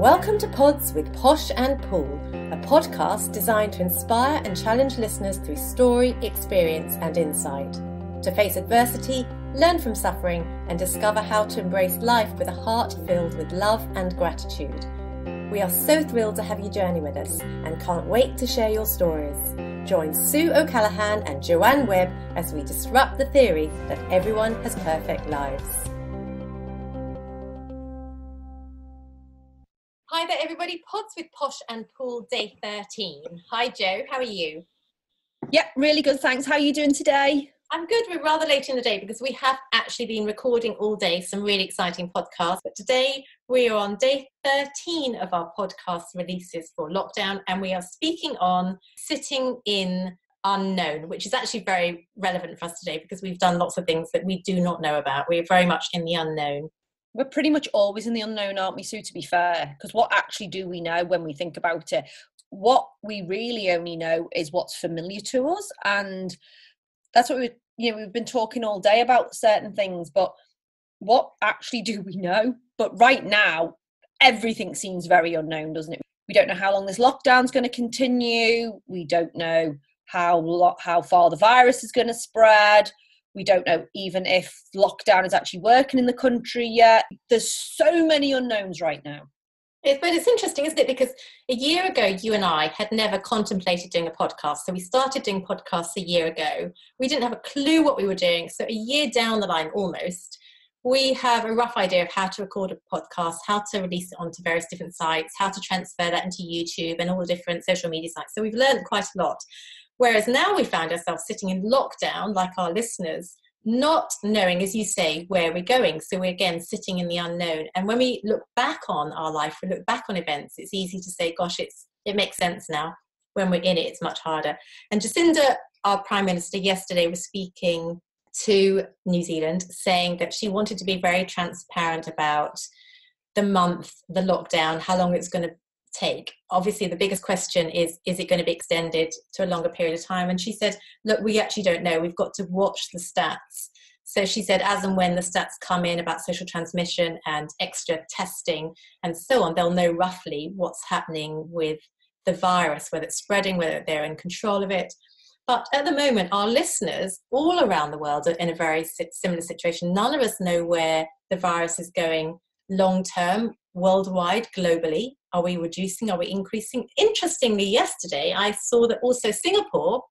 Welcome to Pods with Posh and Pool, a podcast designed to inspire and challenge listeners through story, experience and insight. To face adversity, learn from suffering and discover how to embrace life with a heart filled with love and gratitude. We are so thrilled to have you journey with us and can't wait to share your stories. Join Sue O'Callaghan and Joanne Webb as we disrupt the theory that everyone has perfect lives. Hi there everybody, Pods with Posh and Pool day 13. Hi Jo, how are you? Yeah, really good, thanks. How are you doing today? I'm good. We're rather late in the day because we have actually been recording all day some really exciting podcasts. But today we are on day 13 of our podcast releases for lockdown, and we are speaking on sitting in unknown, which is actually very relevant for us today because we've done lots of things that we do not know about. We're very much in the unknown. We're pretty much always in the unknown, aren't we, Sue, to be fair? Because what actually do we know when we think about it? What we really only know is what's familiar to us, and that's what we've been talking all day about certain things, but what actually do we know? But right now, everything seems very unknown, doesn't it? We don't know how long this lockdown's going to continue. We don't know how far the virus is going to spread. We don't know even if lockdown is actually working in the country yet. There's so many unknowns right now. But it's interesting, isn't it? Because a year ago, you and I had never contemplated doing a podcast. So we started doing podcasts a year ago. We didn't have a clue what we were doing. So a year down the line, almost, we have a rough idea of how to record a podcast, how to release it onto various different sites, how to transfer that into YouTube and all the different social media sites. So we've learned quite a lot. Whereas now we found ourselves sitting in lockdown, like our listeners, not knowing, as you say, where we're going. So we're again sitting in the unknown. And when we look back on our life, we look back on events, it's easy to say, gosh, it makes sense now. When we're in it, it's much harder. And Jacinda, our Prime Minister, yesterday was speaking to New Zealand, saying that she wanted to be very transparent about the lockdown, how long it's going to take. Obviously, the biggest question is it going to be extended to a longer period of time? And she said, look, we actually don't know. We've got to watch the stats. So she said, as and when the stats come in about social transmission and extra testing and so on, they'll know roughly what's happening with the virus, whether it's spreading, whether they're in control of it. But at the moment, our listeners all around the world are in a very similar situation. None of us know where the virus is going long term, worldwide, globally. Are we reducing? Are we increasing? Interestingly, yesterday, I saw that also Singapore,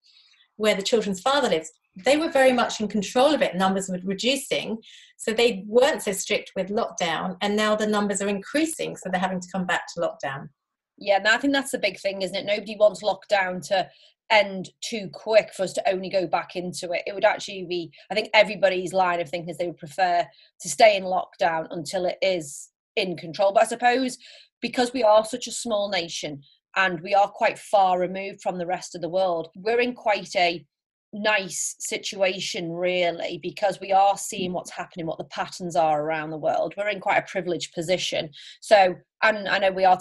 where the children's father lives, they were very much in control of it. Numbers were reducing. So they weren't so strict with lockdown. And now the numbers are increasing. So they're having to come back to lockdown. Yeah, and I think that's the big thing, isn't it? Nobody wants lockdown to end too quick for us to only go back into it. It would actually be, I think everybody's line of thinking is they would prefer to stay in lockdown until it is in control. But I suppose because we are such a small nation and we are quite far removed from the rest of the world, we're in quite a nice situation really, because we are seeing what's happening, what the patterns are around the world. We're in quite a privileged position. So, and I know we are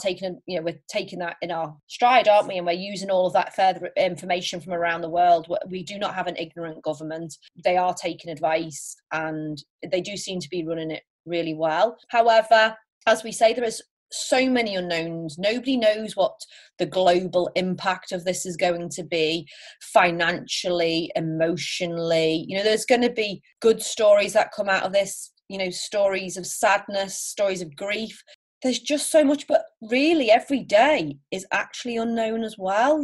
we're taking that in our stride, aren't we? And we're using all of that further information from around the world. We do not have an ignorant government. They are taking advice and they do seem to be running it really well. However, as we say, there is so many unknowns. Nobody knows what the global impact of this is going to be financially, emotionally. There's going to be good stories that come out of this, stories of sadness, stories of grief. There's just so much, but really every day is actually unknown as well.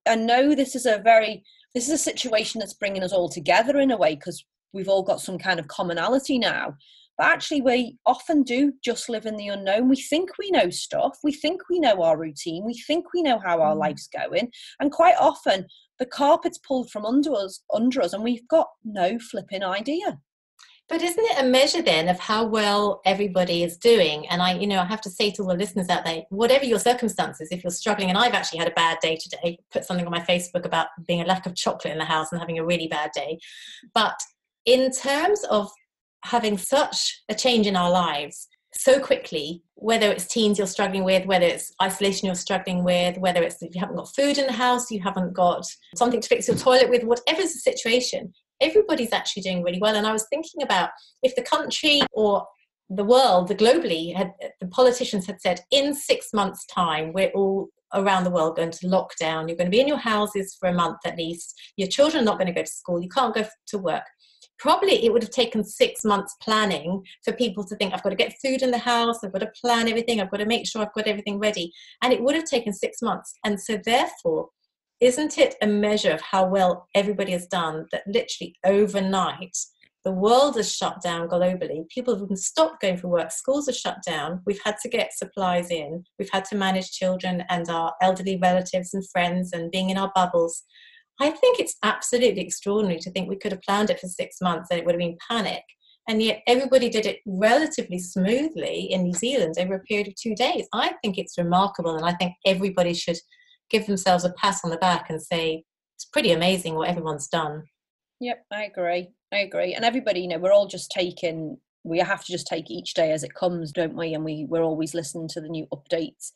I know this is a situation that's bringing us all together in a way because we've all got some kind of commonality now. But actually, we often do just live in the unknown. We think we know stuff. We think we know our routine. We think we know how our life's going. And quite often, the carpet's pulled from under us, and we've got no flipping idea. But isn't it a measure then of how well everybody is doing? And I have to say to all the listeners out there, whatever your circumstances, if you're struggling, and I've actually had a bad day today, put something on my Facebook about being a lack of chocolate in the house and having a really bad day. But in terms of having such a change in our lives so quickly, whether it's teens you're struggling with, whether it's isolation you're struggling with, whether it's if you haven't got food in the house, you haven't got something to fix your toilet with, whatever's the situation, everybody's actually doing really well. And I was thinking about if the country or the world, globally, the politicians had said in 6 months' time, we're all around the world going to lock down. You're going to be in your houses for a month at least. Your children are not going to go to school. You can't go to work. Probably it would have taken 6 months planning for people to think, I've got to get food in the house, I've got to plan everything, I've got to make sure I've got everything ready. And it would have taken 6 months. And so therefore, isn't it a measure of how well everybody has done that literally overnight, the world has shut down globally. People have stopped going for work. Schools are shut down. We've had to get supplies in. We've had to manage children and our elderly relatives and friends and being in our bubbles. I think it's absolutely extraordinary to think we could have planned it for 6 months and it would have been panic. And yet everybody did it relatively smoothly in New Zealand over a period of 2 days. I think it's remarkable. And I think everybody should give themselves a pat on the back and say, it's pretty amazing what everyone's done. Yep, I agree. And everybody, we're all just we have to just take each day as it comes, don't we? And we're always listening to the new updates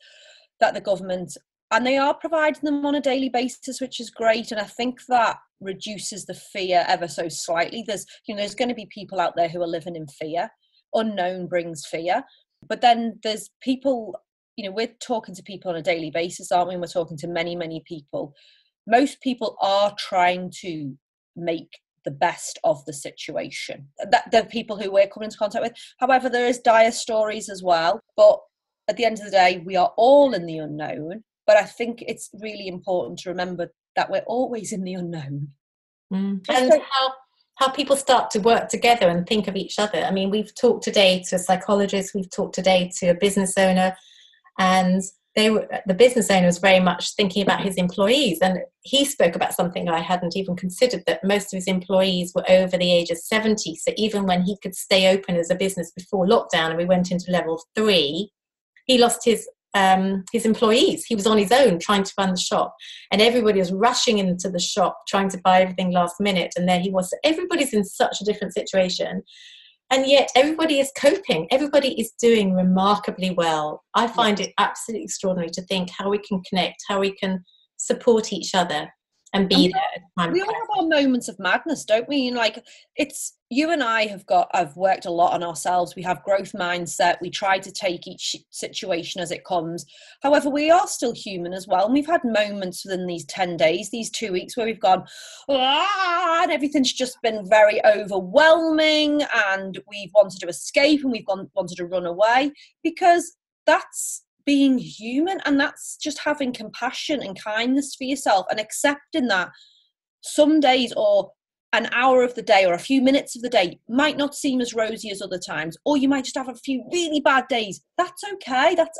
that the government, and they are providing them on a daily basis, which is great. And I think that reduces the fear ever so slightly. There's going to be people out there who are living in fear. Unknown brings fear. But then there's people, we're talking to people on a daily basis, aren't we? And we're talking to many, many people. Most people are trying to make the best of the situation, that the people who we're coming into contact with. However, there is dire stories as well, but at the end of the day, we are all in the unknown. But I think it's really important to remember that we're always in the unknown. And how people start to work together and think of each other. I mean, we've talked today to a psychologist, we've talked today to a business owner, and the business owner was very much thinking about his employees, and he spoke about something I hadn't even considered, that most of his employees were over the age of 70. So even when he could stay open as a business before lockdown and we went into level 3, he lost his employees. He was on his own trying to run the shop, and everybody was rushing into the shop trying to buy everything last minute, and there he was. So everybody's in such a different situation. And yet everybody is coping. Everybody is doing remarkably well. I find it absolutely extraordinary to think how we can connect, how we can support each other and be there at a time. We all have our moments of madness, don't we? And it's you and I I've worked a lot on ourselves. We have growth mindset. We try to take each situation as it comes. However, we are still human as well. And we've had moments within these 10 days, these 2 weeks, where we've gone, and everything's just been very overwhelming, and we've wanted to escape, and wanted to run away, because that's being human, and that's just having compassion and kindness for yourself and accepting that some days or an hour of the day or a few minutes of the day might not seem as rosy as other times, or you might just have a few really bad days. That's okay. That's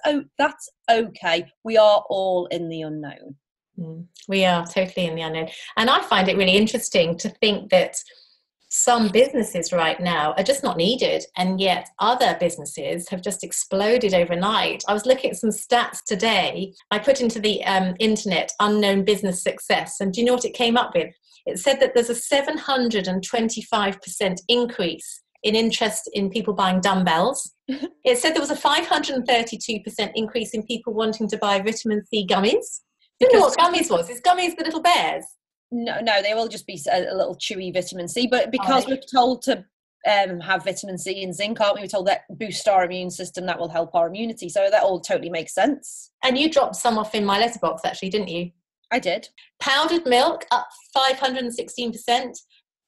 okay. We are all in the unknown. We are totally in the unknown. And I find it really interesting to think that some businesses right now are just not needed, and yet other businesses have just exploded overnight. I was looking at some stats today. I put into the internet unknown business success, and do you know what it came up with? It said that there's a 725% increase in interest in people buying dumbbells. It said there was a 532% increase in people wanting to buy vitamin C gummies. Do you know what gummies was? It's gummies, the little bears. No, they will just be a little chewy vitamin C. But because we're told to have vitamin C and zinc, aren't we? We're told that boost our immune system, that will help our immunity. So that all totally makes sense. And you dropped some off in my letterbox, actually, didn't you? I did. Powdered milk up 516%.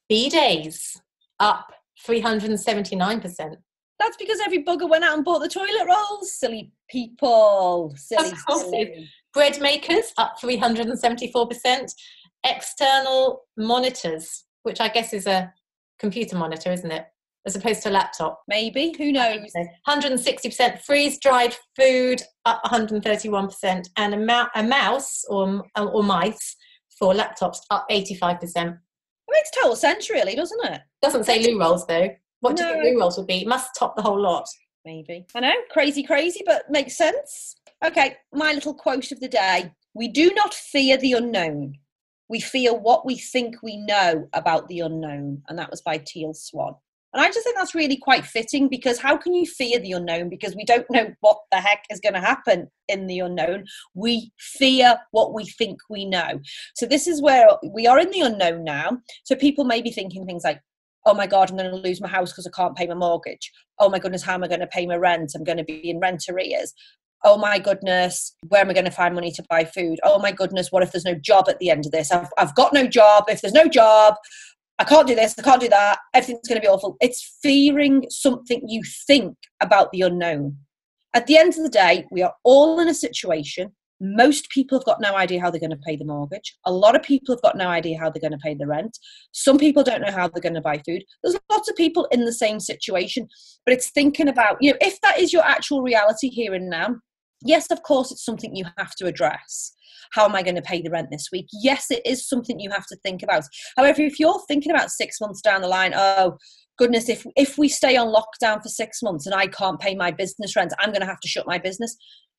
B-days up 379%. That's because every bugger went out and bought the toilet rolls. Silly people. Silly. Bread makers up 374%. External monitors, which I guess is a computer monitor, isn't it? As opposed to a laptop. Maybe, who knows? 160%. Freeze-dried food up 131%. And a mouse or mice for laptops up 85%. It makes total sense, really, doesn't it? Doesn't say loo rolls, though. What do you think loo rolls would be? It must top the whole lot. Maybe. I know, crazy, but makes sense. Okay, my little quote of the day. We do not fear the unknown. We fear what we think we know about the unknown. And that was by Teal Swan. And I just think that's really quite fitting, because how can you fear the unknown? Because we don't know what the heck is going to happen in the unknown. We fear what we think we know. So this is where we are in the unknown now. So people may be thinking things like, oh my God, I'm going to lose my house because I can't pay my mortgage. Oh my goodness, how am I going to pay my rent? I'm going to be in rent arrears. Oh my goodness, where am I going to find money to buy food? Oh my goodness, what if there's no job at the end of this? I've got no job. If there's no job, I can't do this, I can't do that. Everything's going to be awful. It's fearing something you think about the unknown. At the end of the day, we are all in a situation. Most people have got no idea how they're going to pay the mortgage. A lot of people have got no idea how they're going to pay the rent. Some people don't know how they're going to buy food. There's lots of people in the same situation, but it's thinking about, if that is your actual reality here and now, yes, of course, it's something you have to address. How am I going to pay the rent this week? Yes, it is something you have to think about. However, if you're thinking about 6 months down the line, oh, goodness, if we stay on lockdown for 6 months and I can't pay my business rent, I'm going to have to shut my business.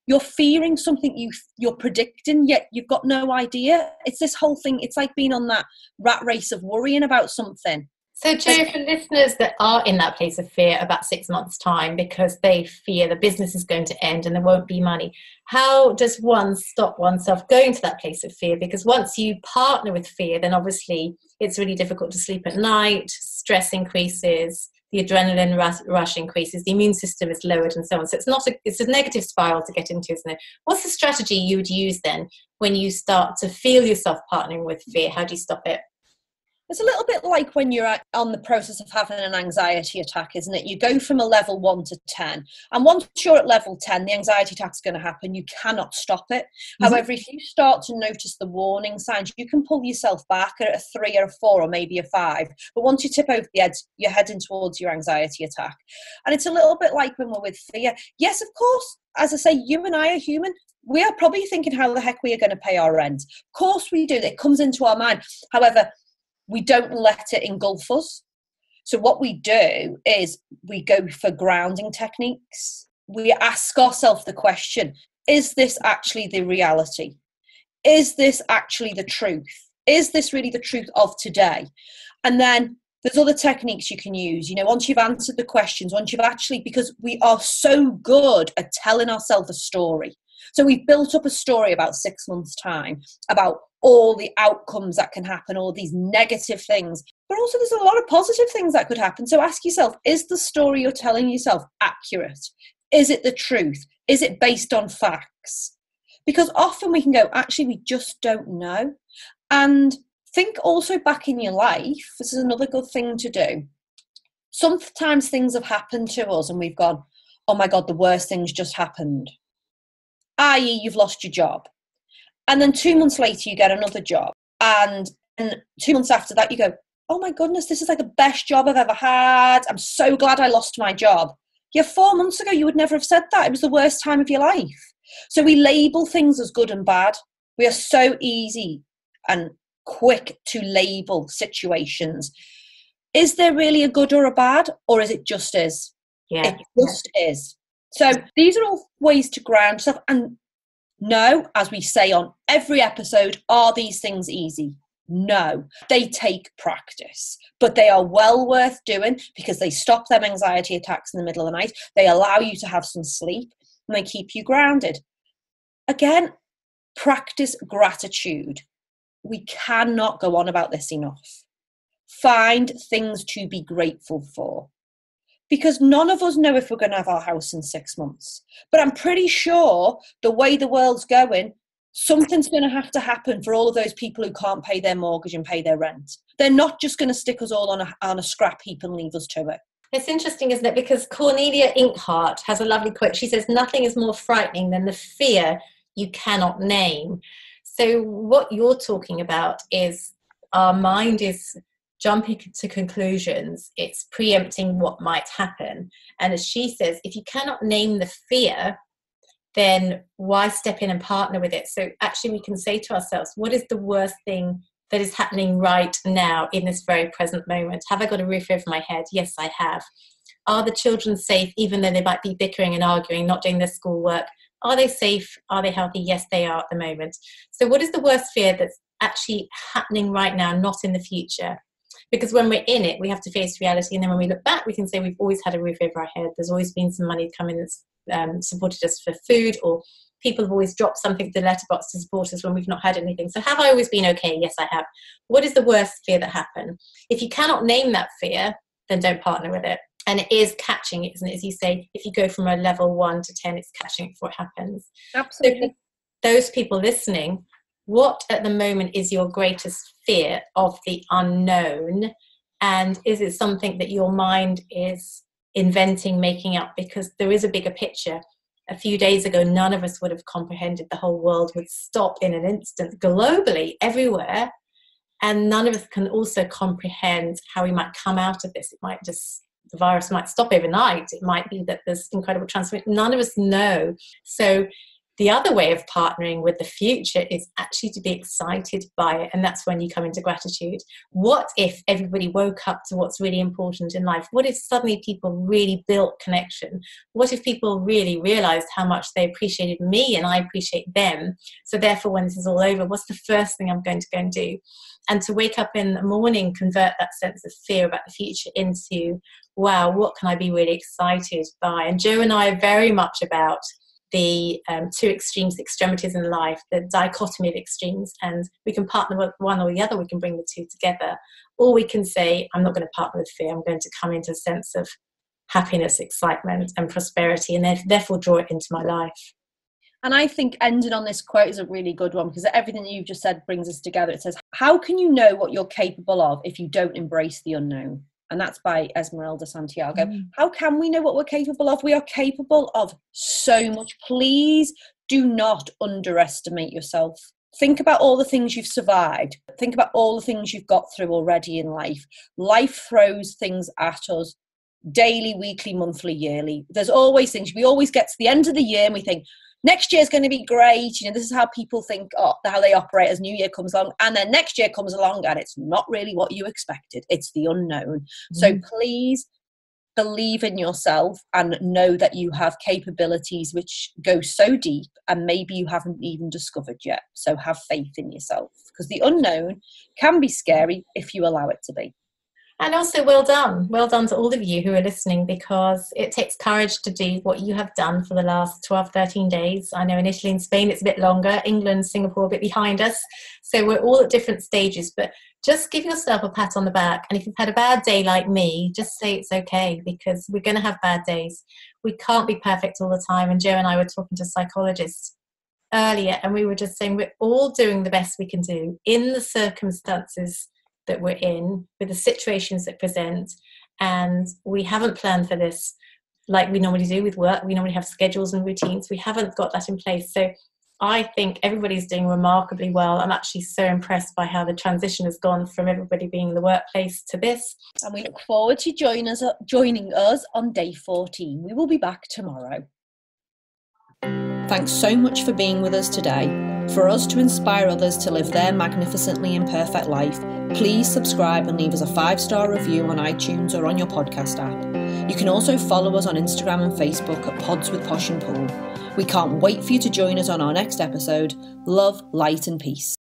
You're fearing something you're predicting, yet you've got no idea. It's this whole thing. It's like being on that rat race of worrying about something. So, Jo, for listeners that are in that place of fear about 6 months' time because they fear the business is going to end and there won't be money, how does one stop oneself going to that place of fear? Because once you partner with fear, then obviously it's really difficult to sleep at night, stress increases, the adrenaline rush increases, the immune system is lowered and so on. So it's a negative spiral to get into, isn't it? What's the strategy you would use then when you start to feel yourself partnering with fear? How do you stop it? It's a little bit like when you're on the process of having an anxiety attack, isn't it? You go from a level 1 to 10. And once you're at level 10, the anxiety attack's going to happen. You cannot stop it. Mm-hmm. However, if you start to notice the warning signs, you can pull yourself back at a 3 or a 4 or maybe a 5. But once you tip over the edge, you're heading towards your anxiety attack. And it's a little bit like when we're with fear. Yes, of course, as I say, you and I are human. We are probably thinking how the heck we are going to pay our rent. Of course we do. It comes into our mind. However, we don't let it engulf us. So what we do is we go for grounding techniques. We ask ourselves the question, is this actually the reality? Is this actually the truth? Is this really the truth of today? And then there's other techniques you can use. Once you've answered the questions, once you've actually, because we are so good at telling ourselves a story. So we've built up a story about 6 months' time, about all the outcomes that can happen, all these negative things. But also there's a lot of positive things that could happen. So ask yourself, is the story you're telling yourself accurate? Is it the truth? Is it based on facts? Because often we can go, actually, we just don't know. And think also back in your life, this is another good thing to do. Sometimes things have happened to us and we've gone, oh my God, the worst thing's just happened. I.e., you've lost your job. And then 2 months later, you get another job. And 2 months after that, you go, oh my goodness, this is like the best job I've ever had. I'm so glad I lost my job. Yeah, 4 months ago, you would never have said that. It was the worst time of your life. So we label things as good and bad. We are so easy and quick to label situations. Is there really a good or a bad? Or is it just is? Yeah. It just is. So these are all ways to ground yourself. And no, as we say on every episode, are these things easy? No, they take practice, but they are well worth doing because they stop them anxiety attacks in the middle of the night. They allow you to have some sleep and they keep you grounded. Again, practice gratitude. We cannot go on about this enough. Find things to be grateful for. Because none of us know if we're going to have our house in 6 months. But I'm pretty sure the way the world's going, something's going to have to happen for all of those people who can't pay their mortgage and pay their rent. They're not just going to stick us all on a scrap heap and leave us to it. It's interesting, isn't it? Because Cornelia Inkheart has a lovely quote. She says, nothing is more frightening than the fear you cannot name. So what you're talking about is our mind is jumping to conclusions. It's preempting what might happen. And as she says, if you cannot name the fear, then why step in and partner with it? So actually we can say to ourselves, what is the worst thing that is happening right now in this very present moment? Have I got a roof over my head? Yes, I have. Are the children safe, even though they might be bickering and arguing, not doing their schoolwork? Are they safe? Are they healthy? Yes, they are at the moment. So what is the worst fear that's actually happening right now, not in the future? Because when we're in it, we have to face reality. And then when we look back, we can say we've always had a roof over our head. There's always been some money coming that's supported us for food, or people have always dropped something to the letterbox to support us when we've not had anything. So have I always been okay? Yes, I have. What is the worst fear that happened? If you cannot name that fear, then don't partner with it. And it is catching it, isn't it? As you say, if you go from a level 1 to 10, it's catching it before it happens. Absolutely. So those people listening, what at the moment is your greatest fear of the unknown? And is it something that your mind is inventing, making up? Because there is a bigger picture. A few days ago, none of us would have comprehended the whole world would stop in an instant, globally, everywhere. And none of us can also comprehend how we might come out of this. It might just, the virus might stop overnight. It might be that there's incredible transformation. None of us know. So the other way of partnering with the future is actually to be excited by it. And that's when you come into gratitude. What if everybody woke up to what's really important in life? What if suddenly people really built connection? What if people really realized how much they appreciated me and I appreciate them? So therefore, when this is all over, what's the first thing I'm going to go and do? And to wake up in the morning, convert that sense of fear about the future into, wow, what can I be really excited by? And Joe and I are very much about the two extremities in life, the dichotomy of extremes, and we can partner with one or the other. We can bring the two together, or we can say, I'm not going to partner with fear. I'm going to come into a sense of happiness, excitement, and prosperity, and therefore draw it into my life. And I think ending on this quote is a really good one, because everything that you've just said brings us together. It says, how can you know what you're capable of if you don't embrace the unknown? And that's by Esmeralda Santiago. How can we know what we're capable of? We are capable of so much. Please do not underestimate yourself. Think about all the things you've survived. Think about all the things you've got through already in life. Life throws things at us daily, weekly, monthly, yearly. There's always things. We always get to the end of the year and we think, next year is going to be great. You know, this is how people think, how they operate as New Year comes along. And then next year comes along and it's not really what you expected. It's the unknown. So please believe in yourself and know that you have capabilities which go so deep and maybe you haven't even discovered yet. So have faith in yourself, because the unknown can be scary if you allow it to be. And also, well done. Well done to all of you who are listening, because it takes courage to do what you have done for the last 12, 13 days. I know in Italy and Spain it's a bit longer, England, Singapore a bit behind us. So we're all at different stages, but just give yourself a pat on the back. And if you've had a bad day like me, just say it's okay, because we're going to have bad days. We can't be perfect all the time. And Joe and I were talking to psychologists earlier, and we were just saying we're all doing the best we can do in the circumstances that we're in, with the situations that present, and we haven't planned for this like we normally do with work. We normally have schedules and routines. We haven't got that in place. So I think everybody's doing remarkably well. I'm actually so impressed by how the transition has gone from everybody being in the workplace to this. And we look forward to joining us on day 14. We will be back tomorrow. Thanks so much for being with us today. For us to inspire others to live their magnificently imperfect life, please subscribe and leave us a 5-star review on iTunes or on your podcast app. You can also follow us on Instagram and Facebook at Pods with Posh and Pool. We can't wait for you to join us on our next episode. Love, light and peace.